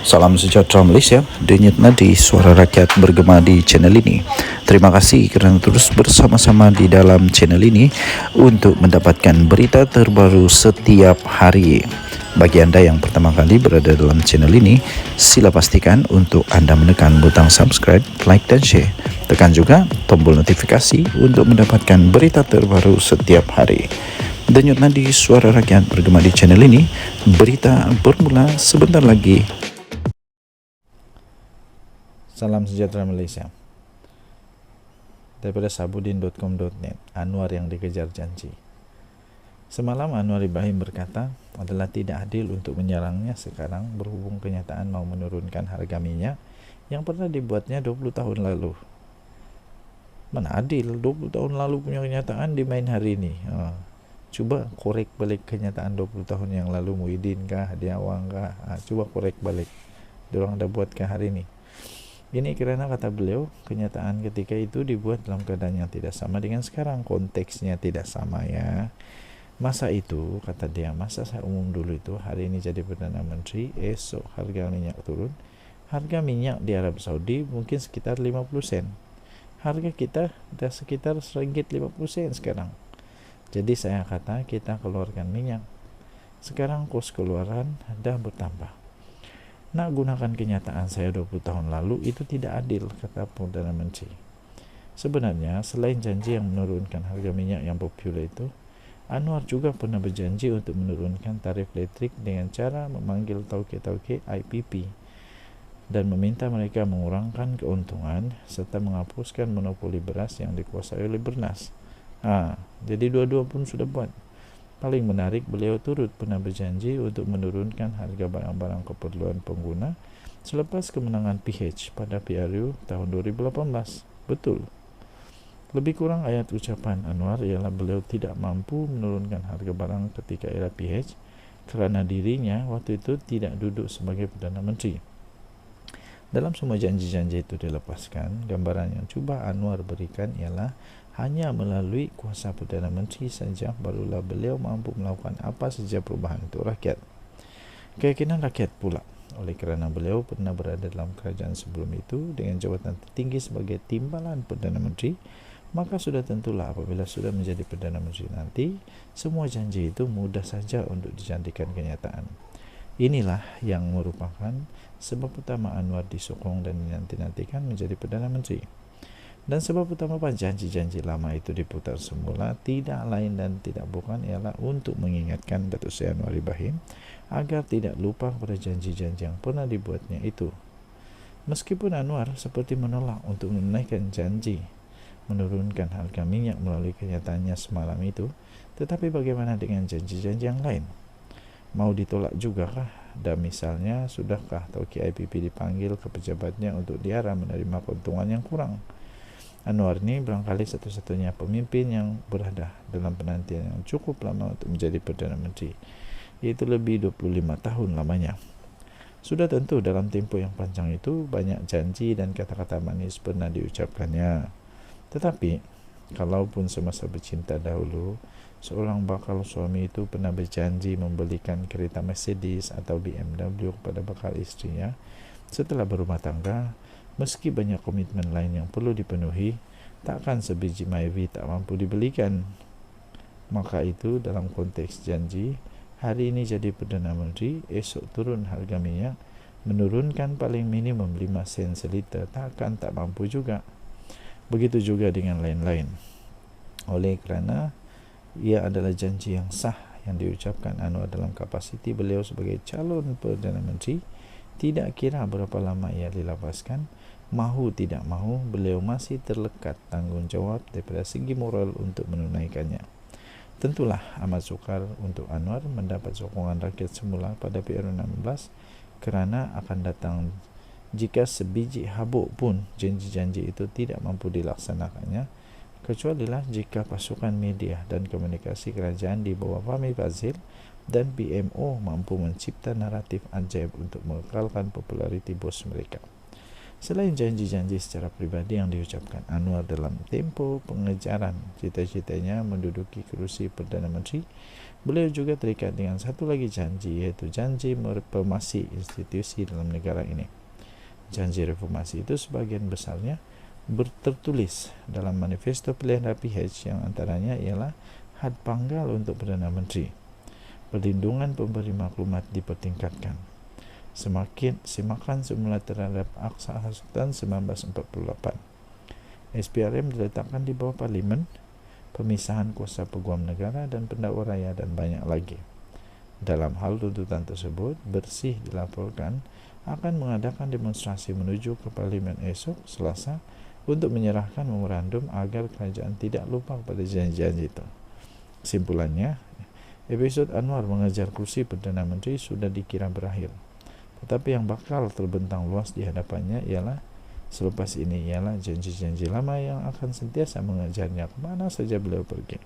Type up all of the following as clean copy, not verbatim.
Salam sejahtera Malaysia, denyut nadi suara rakyat bergema di channel ini. Terima kasih kerana terus bersama-sama di dalam channel ini untuk mendapatkan berita terbaru setiap hari. Bagi anda yang pertama kali berada dalam channel ini, sila pastikan untuk anda menekan butang subscribe, like dan share. Tekan juga tombol notifikasi untuk mendapatkan berita terbaru setiap hari. Denyut nadi suara rakyat bergema di channel ini, berita bermula sebentar lagi. Salam sejahtera Malaysia. Daripada sabudin.com.net, Anwar yang dikejar janji. Semalam Anwar Ibrahim berkata adalah tidak adil untuk menyerangnya sekarang berhubung kenyataan mau menurunkan harga minyak yang pernah dibuatnya 20 tahun lalu. Mana adil, 20 tahun lalu punya kenyataan dimain hari ini. Cuba korek balik kenyataan 20 tahun yang lalu, Muhyiddin kah, Hadi Awang kah, cuba korek balik. Diorang dah buatkah hari ini? Ini kerana kata beliau, kenyataan ketika itu dibuat dalam keadaan yang tidak sama dengan sekarang. Konteksnya tidak sama ya. Masa itu, kata dia, masa saya umum dulu itu, hari ini jadi Perdana Menteri, esok harga minyak turun. Harga minyak di Arab Saudi mungkin sekitar 50 sen. Harga kita dah sekitar RM1.50 sekarang. Jadi saya kata kita keluarkan minyak. Sekarang kos keluaran dah bertambah. Nak gunakan kenyataan saya 20 tahun lalu itu tidak adil, kata Perdana Menteri. Sebenarnya selain janji yang menurunkan harga minyak yang popular itu, Anwar juga pernah berjanji untuk menurunkan tarif elektrik dengan cara memanggil tauke-tauke IPP dan meminta mereka mengurangkan keuntungan serta menghapuskan monopoli beras yang dikuasai oleh Bernas. Jadi dua-dua pun sudah buat. Paling menarik, beliau turut pernah berjanji untuk menurunkan harga barang-barang keperluan pengguna selepas kemenangan PH pada PRU tahun 2018. Betul. Lebih kurang ayat ucapan Anwar ialah beliau tidak mampu menurunkan harga barang ketika era PH kerana dirinya waktu itu tidak duduk sebagai Perdana Menteri. Dalam semua janji-janji itu dilepaskan, gambaran yang cuba Anwar berikan ialah hanya melalui kuasa Perdana Menteri saja barulah beliau mampu melakukan apa saja perubahan untuk rakyat. Keyakinan rakyat pula, oleh kerana beliau pernah berada dalam kerajaan sebelum itu dengan jawatan tertinggi sebagai timbalan Perdana Menteri, maka sudah tentulah apabila sudah menjadi Perdana Menteri nanti, semua janji itu mudah saja untuk dijadikan kenyataan. Inilah yang merupakan sebab utama Anwar disokong dan dinanti-nantikan menjadi Perdana Menteri. Dan sebab utama janji-janji lama itu diputar semula tidak lain dan tidak bukan ialah untuk mengingatkan Datuk Seri Anwar Ibrahim agar tidak lupa pada janji-janji yang pernah dibuatnya itu. Meskipun Anwar seperti menolak untuk menunaikan janji menurunkan harga minyak melalui kenyataannya semalam itu, tetapi bagaimana dengan janji-janji yang lain? Mau ditolak jugakah? Dan misalnya, sudahkah Tauke IPP dipanggil ke pejabatnya untuk diarah menerima keuntungan yang kurang? Anwar ini barangkali satu-satunya pemimpin yang berada dalam penantian yang cukup lama untuk menjadi Perdana Menteri, iaitu lebih 25 tahun lamanya. Sudah tentu dalam tempoh yang panjang itu banyak janji dan kata-kata manis pernah diucapkannya. Tetapi, kalaupun semasa bercinta dahulu, seorang bakal suami itu pernah berjanji membelikan kereta Mercedes atau BMW kepada bakal istrinya setelah berumah tangga, meski banyak komitmen lain yang perlu dipenuhi, takkan sebiji Myvi tak mampu dibelikan. Maka itu dalam konteks janji, hari ini jadi Perdana Menteri, esok turun harga minyak, menurunkan paling minimum 5 sen seliter, takkan tak mampu juga. Begitu juga dengan lain-lain. Oleh kerana ia adalah janji yang sah yang diucapkan Anwar dalam kapasiti beliau sebagai calon Perdana Menteri, tidak kira berapa lama ia dilepaskan, mahu tidak mahu beliau masih terlekat tanggungjawab daripada segi moral untuk menunaikannya. Tentulah amat sukar untuk Anwar mendapat sokongan rakyat semula pada PRU 16 kerana akan datang jika sebiji habuk pun janji-janji itu tidak mampu dilaksanakannya, kecualilah jika pasukan media dan komunikasi kerajaan di bawah Fahmi Fadzil dan PMO mampu mencipta naratif ajaib untuk mengekalkan populariti bos mereka. Selain janji-janji secara pribadi yang diucapkan Anwar dalam tempo pengejaran cita-citanya menduduki kursi Perdana Menteri, beliau juga terikat dengan satu lagi janji, yaitu janji mereformasi institusi dalam negara ini. Janji reformasi itu sebagian besarnya tertulis dalam manifesto pilihan RPH yang antaranya ialah had panggal untuk Perdana Menteri. Perlindungan pemberi maklumat dipertingkatkan. Semakan semula terhadap Aksa Sultan 1948. SPRM diletakkan di bawah parlimen, pemisahan kuasa peguam negara dan pendakwa raya dan banyak lagi. Dalam hal tuntutan tersebut, Bersih dilaporkan akan mengadakan demonstrasi menuju ke parlimen esok Selasa untuk menyerahkan memorandum agar kerajaan tidak lupa pada janji-janji itu. Kesimpulannya, episod Anwar mengejar kursi Perdana Menteri sudah dikira berakhir. Tetapi yang bakal terbentang luas di hadapannya ialah selepas ini ialah janji-janji lama yang akan sentiasa mengejarnya kemana saja beliau pergi.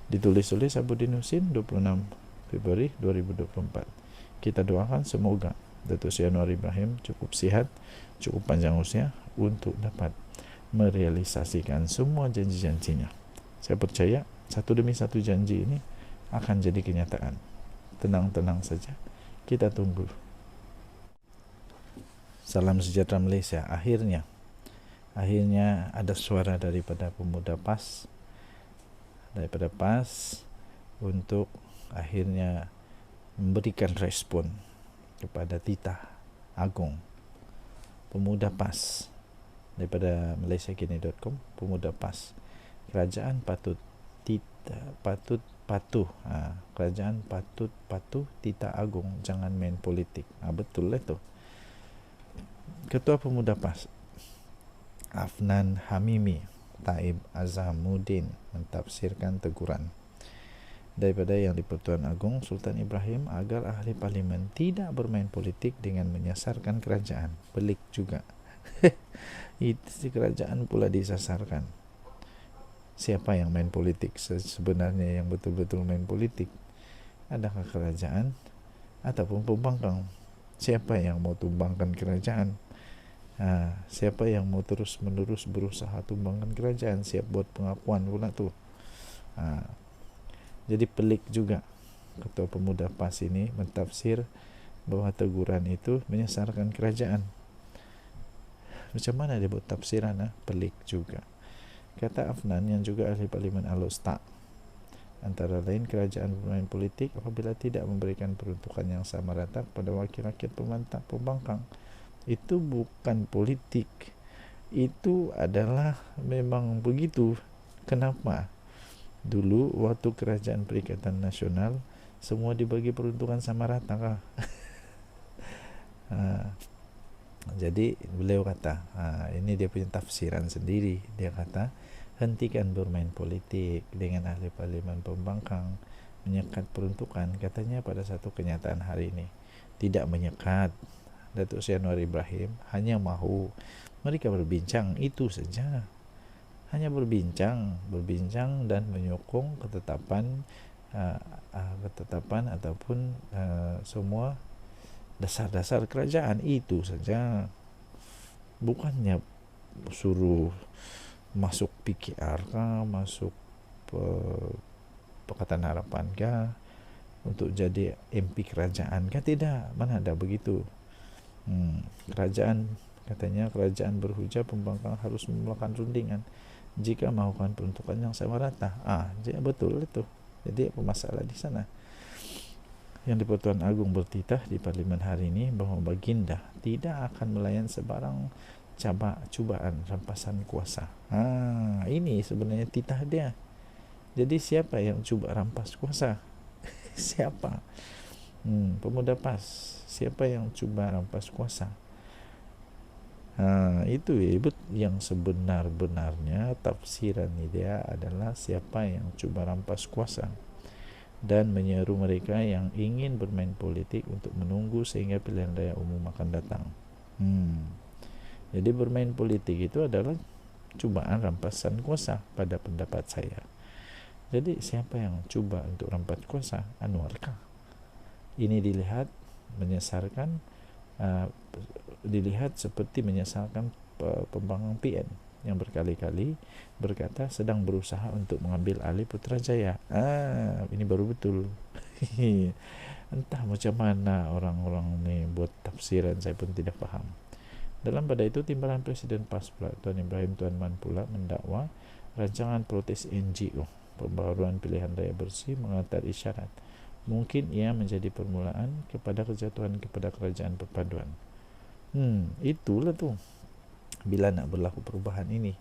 Ditulis oleh Sabudin Husin 26 Februari 2024. Kita doakan semoga Datuk Seri Anwar Ibrahim cukup sihat, cukup panjang usia untuk dapat merealisasikan semua janji-janjinya. Saya percaya satu demi satu janji ini akan jadi kenyataan. Tenang-tenang saja, kita tunggu. Salam sejahtera Malaysia. Akhirnya ada suara daripada pemuda PAS, untuk akhirnya memberikan respon kepada Titah Agong, pemuda PAS daripada malaysiakini.com. Pemuda PAS, kerajaan kerajaan patut patuh Titah Agong, jangan main politik. Betul lah tu. Ketua Pemuda PAS Afnan Hamimi Taib Azamuddin mentafsirkan teguran daripada Yang di-Pertuan Agong Sultan Ibrahim agar ahli parlimen tidak bermain politik dengan menyasarkan kerajaan. Pelik juga. Itu si kerajaan pula disasarkan. Siapa yang main politik? Sebenarnya yang betul-betul main politik, adakah kerajaan ataupun pembangkang? Siapa yang mau tumbangkan kerajaan? Siapa yang mau terus-menerus berusaha tumbangkan kerajaan? Siap buat pengakuan pula tu. Jadi pelik juga Ketua Pemuda PAS ini mentafsir bahwa teguran itu menyasarkan kerajaan. Macam mana dia buat tafsiran? Pelik juga. Kata Afnan yang juga ahli parlimen Al-Usta, antara lain kerajaan bermain politik apabila tidak memberikan peruntukan yang sama rata kepada wakil rakyat pembangkang. Itu bukan politik, itu adalah memang begitu. Kenapa? Dulu waktu kerajaan Perikatan Nasional semua dibagi peruntukan sama rata kah? Jadi beliau kata, ini dia punya tafsiran sendiri. Dia kata, hentikan bermain politik dengan ahli parlimen pembangkang, menyekat peruntukan. Katanya pada satu kenyataan hari ini tidak menyekat. Datuk Seri Anwar Ibrahim hanya mahu mereka berbincang, itu saja. Hanya berbincang dan menyokong ketetapan ataupun semua dasar-dasar kerajaan, itu saja. Bukannya suruh masuk PKR kah, masuk Pakatan Harapan kah, untuk jadi MP kerajaan kah? Tidak, mana ada begitu. Katanya kerajaan berhujah pembangkang harus melakukan rundingan jika melakukan peruntukan yang sama rata. Jadi betul itu. Jadi apa masalah di sana? Yang di-Pertuan Agong bertitah di parlimen hari ini bahawa baginda tidak akan melayan sebarang cubaan rampasan kuasa. Ini sebenarnya titah dia. Jadi siapa yang cuba rampas kuasa? Siapa? Pemuda PAS. Siapa yang cuba rampas kuasa? Itu yang sebenar-benarnya tafsiran dia adalah siapa yang cuba rampas kuasa dan menyeru mereka yang ingin bermain politik untuk menunggu sehingga pilihan raya umum akan datang. Jadi bermain politik itu adalah cubaan rampasan kuasa pada pendapat saya. Jadi siapa yang cuba untuk rampas kuasa? Anwarkah? Ini dilihat menyasarkan dilihat seperti menyesalkan pembangkang PN yang berkali-kali berkata sedang berusaha untuk mengambil alih Putrajaya. Ini baru betul. Entah macam mana orang-orang ni buat tafsiran, saya pun tidak faham. Dalam pada itu, timbalan Presiden PAS pula, Tuan Ibrahim Tuan Man pula mendakwa rancangan protes NGO pembaharuan pilihan raya bersih mengantar isyarat mungkin ia menjadi permulaan kepada kejatuhan kepada kerajaan perpaduan. Itulah tu bila nak berlaku perubahan ini.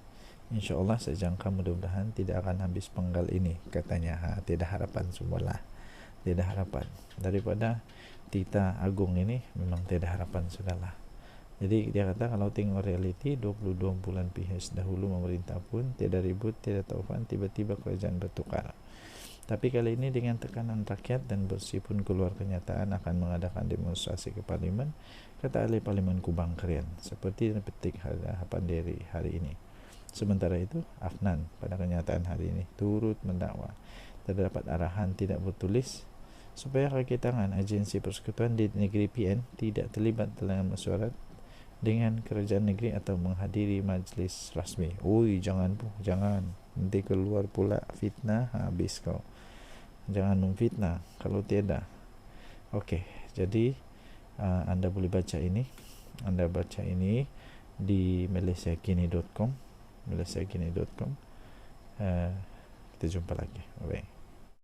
InsyaAllah saya jangka mudah-mudahan tidak akan habis penggal ini, katanya. Tiada harapan semualah, tiada harapan. Daripada Tita Agung ini memang tiada harapan sudahlah. Jadi dia kata kalau tengok realiti 22 bulan PH dahulu memerintah pun tiada ribut, tiada taufan, tiba-tiba kerajaan bertukar. Tapi kali ini dengan tekanan rakyat dan Bersih pun keluar kenyataan akan mengadakan demonstrasi ke Parlimen, kata ahli Parlimen Kubang Kerian, seperti yang petik Panderi hari ini. Sementara itu, Afnan pada kenyataan hari ini turut mendakwa terdapat arahan tidak bertulis supaya kaki tangan agensi persekutuan di negeri PN tidak terlibat dalam mesyuarat dengan kerajaan negeri atau menghadiri majlis rasmi. Jangan nanti keluar pula fitnah, habis kau. Jangan memfitnah kalau tiada. Okey, jadi anda boleh baca ini. Anda baca ini di malaysiakini.com. Kita jumpa lagi. Bye.